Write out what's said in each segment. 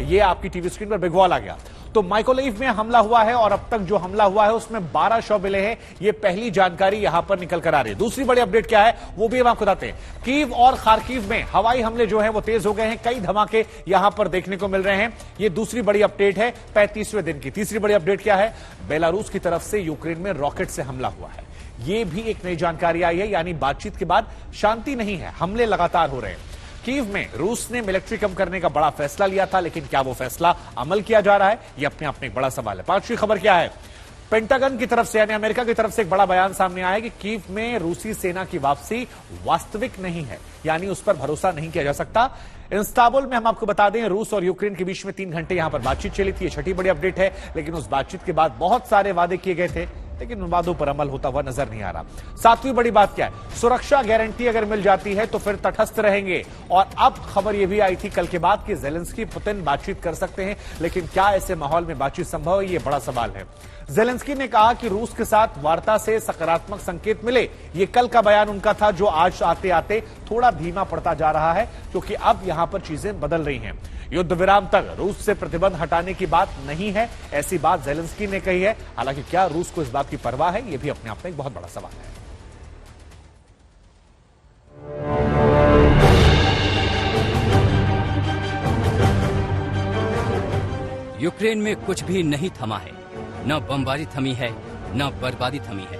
ये आपकी TV screen पर बिग वॉल आ गया। तो माइकोलेव में हमला हुआ है और अब तक जो हमला हुआ है उसमें 12 शव मिले हैं। ये पहली जानकारी यहां पर निकल कर आ रही है। दूसरी बड़ी अपडेट क्या है वो भी हम आपको बताते हैं। कीव और खार्किव में हवाई हमले जो है वो तेज हो गए हैं। कई धमाके यहां पर देखने को मिल रहे हैं। ये दूसरी बड़ी अपडेट है 35वें दिन की। तीसरी बड़ी अपडेट क्या है, बेलारूस की तरफ से यूक्रेन में रॉकेट से हमला हुआ है। ये भी एक नई जानकारी आई है, यानी बातचीत के बाद शांति नहीं है, हमले लगातार हो रहे हैं। कीव में रूस ने मिलिट्री कम करने का बड़ा फैसला लिया था, लेकिन क्या वो फैसला अमल किया जा रहा है, ये अपने आप में एक बड़ा सवाल है। पांचवी खबर क्या है, पेंटागन की तरफ से यानी अमेरिका की तरफ से एक बड़ा बयान सामने आया है कि कीव में रूसी सेना की वापसी वास्तविक नहीं है, यानी उस पर भरोसा नहीं किया जा सकता। इस्तांबुल में हम आपको बता दें, रूस और यूक्रेन के बीच में 3 घंटे यहां पर बातचीत चली थी। ये छठी बड़ी अपडेट है, लेकिन उस बातचीत के बाद बहुत सारे वादे किए गए थे, लेकिन उन वादों पर अमल होता हुआ नजर नहीं आ रहा। 7वीं बड़ी बात क्या है, सुरक्षा गारंटी अगर मिल जाती है तो फिर तटस्थ रहेंगे। और अब खबर यह भी आई थी कल के बाद कि जेलेंस्की पुतिन बातचीत कर सकते हैं, लेकिन क्या ऐसे माहौल में बातचीत संभव है, यह बड़ा सवाल है। जेलेंस्की ने कहा कि रूस के साथ वार्ता से सकारात्मक संकेत मिले। यह कल का बयान उनका था, जो आज आते आते थोड़ा धीमा पड़ता जा रहा है, क्योंकि अब यहां पर चीजें बदल रही हैं। युद्ध विराम तक रूस से प्रतिबंध हटाने की बात नहीं है, ऐसी बात जेलेंस्की ने कही है। हालांकि क्या रूस को इस बात की परवाह है, यह भी अपने आप में एक बहुत बड़ा सवाल है। यूक्रेन में कुछ भी नहीं थमा है, न बमबारी थमी है, न बर्बादी थमी है,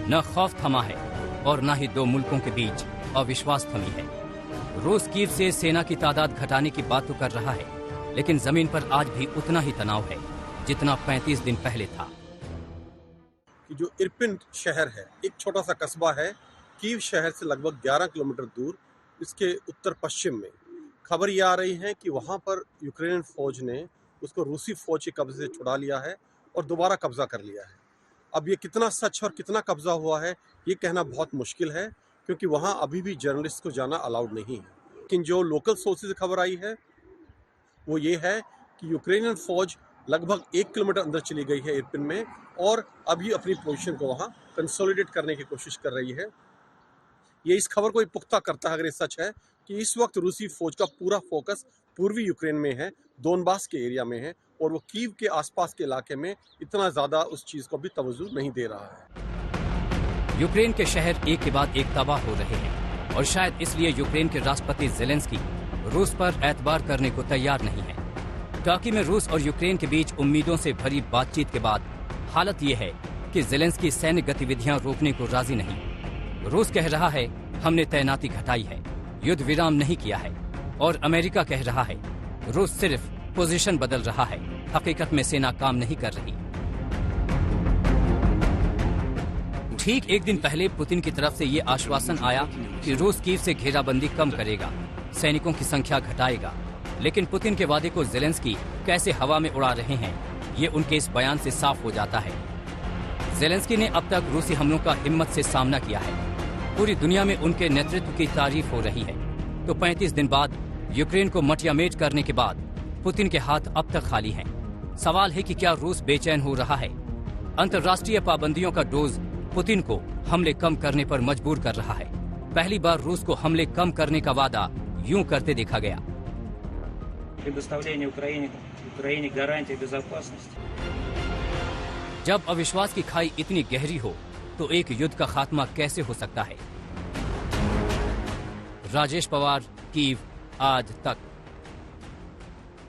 न खौफ थमा है और न ही दो मुल्कों के बीच अविश्वास थमी है। रूस कीव से सेना की तादाद घटाने की बात तो कर रहा है, लेकिन जमीन पर आज भी उतना ही तनाव है जितना 35 दिन पहले था। जो इरपिन शहर है, एक छोटा सा कस्बा है, कीव शहर से लगभग 11 किलोमीटर दूर, इसके उत्तर पश्चिम में। खबर ये आ रही है कि वहाँ पर यूक्रेनियन फौज ने उसको रूसी फौज के कब्जे से छुड़ा लिया है और दोबारा कब्जा कर लिया है। अब ये कितना सच और कितना कब्जा हुआ है ये कहना बहुत मुश्किल है, क्योंकि वहाँ अभी भी जर्नलिस्ट को जाना अलाउड नहीं है। लेकिन जो लोकल सोर्सेज से खबर आई है वो ये है कि यूक्रेनियन फौज लगभग 1 किलोमीटर अंदर चली गई है इरपिन में और अभी अपनी पोजीशन को वहाँ कंसोलिडेट करने की कोशिश कर रही है। ये इस खबर को पुख्ता करता है, अगर ये सच है, कि इस वक्त रूसी फौज का पूरा फोकस पूर्वी यूक्रेन में है, दोनबास के एरिया में है, और वो कीव के आसपास के इलाके में इतना ज्यादा उस चीज को भी तवज्जो नहीं दे रहा है। यूक्रेन के शहर एक के बाद एक तबाह हो रहे हैं और शायद इसलिए यूक्रेन के राष्ट्रपति जेलेंस्की रूस पर एतबार करने को तैयार नहीं है। टाकी में रूस और यूक्रेन के बीच उम्मीदों से भरी बातचीत के बाद हालत ये है कि जेलेंस्की सैन्य गतिविधियां रोकने को राजी नहीं। रूस कह रहा है हमने तैनाती घटाई है, युद्ध विराम नहीं किया है, और अमेरिका कह रहा है रूस सिर्फ पोजीशन बदल रहा है, हकीकत में सेना काम नहीं कर रही। ठीक एक दिन पहले पुतिन की तरफ से ये आश्वासन आया कि रूस कीव से घेराबंदी कम करेगा, सैनिकों की संख्या घटाएगा, लेकिन पुतिन के वादे को जेलेंस्की कैसे हवा में उड़ा रहे हैं ये उनके इस बयान से साफ हो जाता है। जेलेंस्की ने अब तक रूसी हमलों का हिम्मत से सामना किया है, पूरी दुनिया में उनके नेतृत्व की तारीफ हो रही है। तो 35 दिन बाद यूक्रेन को मटियामेट करने के बाद पुतिन के हाथ अब तक खाली हैं। सवाल है कि क्या रूस बेचैन हो रहा है? अंतर्राष्ट्रीय पाबंदियों का डोज पुतिन को हमले कम करने पर मजबूर कर रहा है। पहली बार रूस को हमले कम करने का वादा यूं करते देखा गया। जब अविश्वास की खाई इतनी गहरी हो तो एक युद्ध का खात्मा कैसे हो सकता है? राजेश पवार, कीव, आज तक।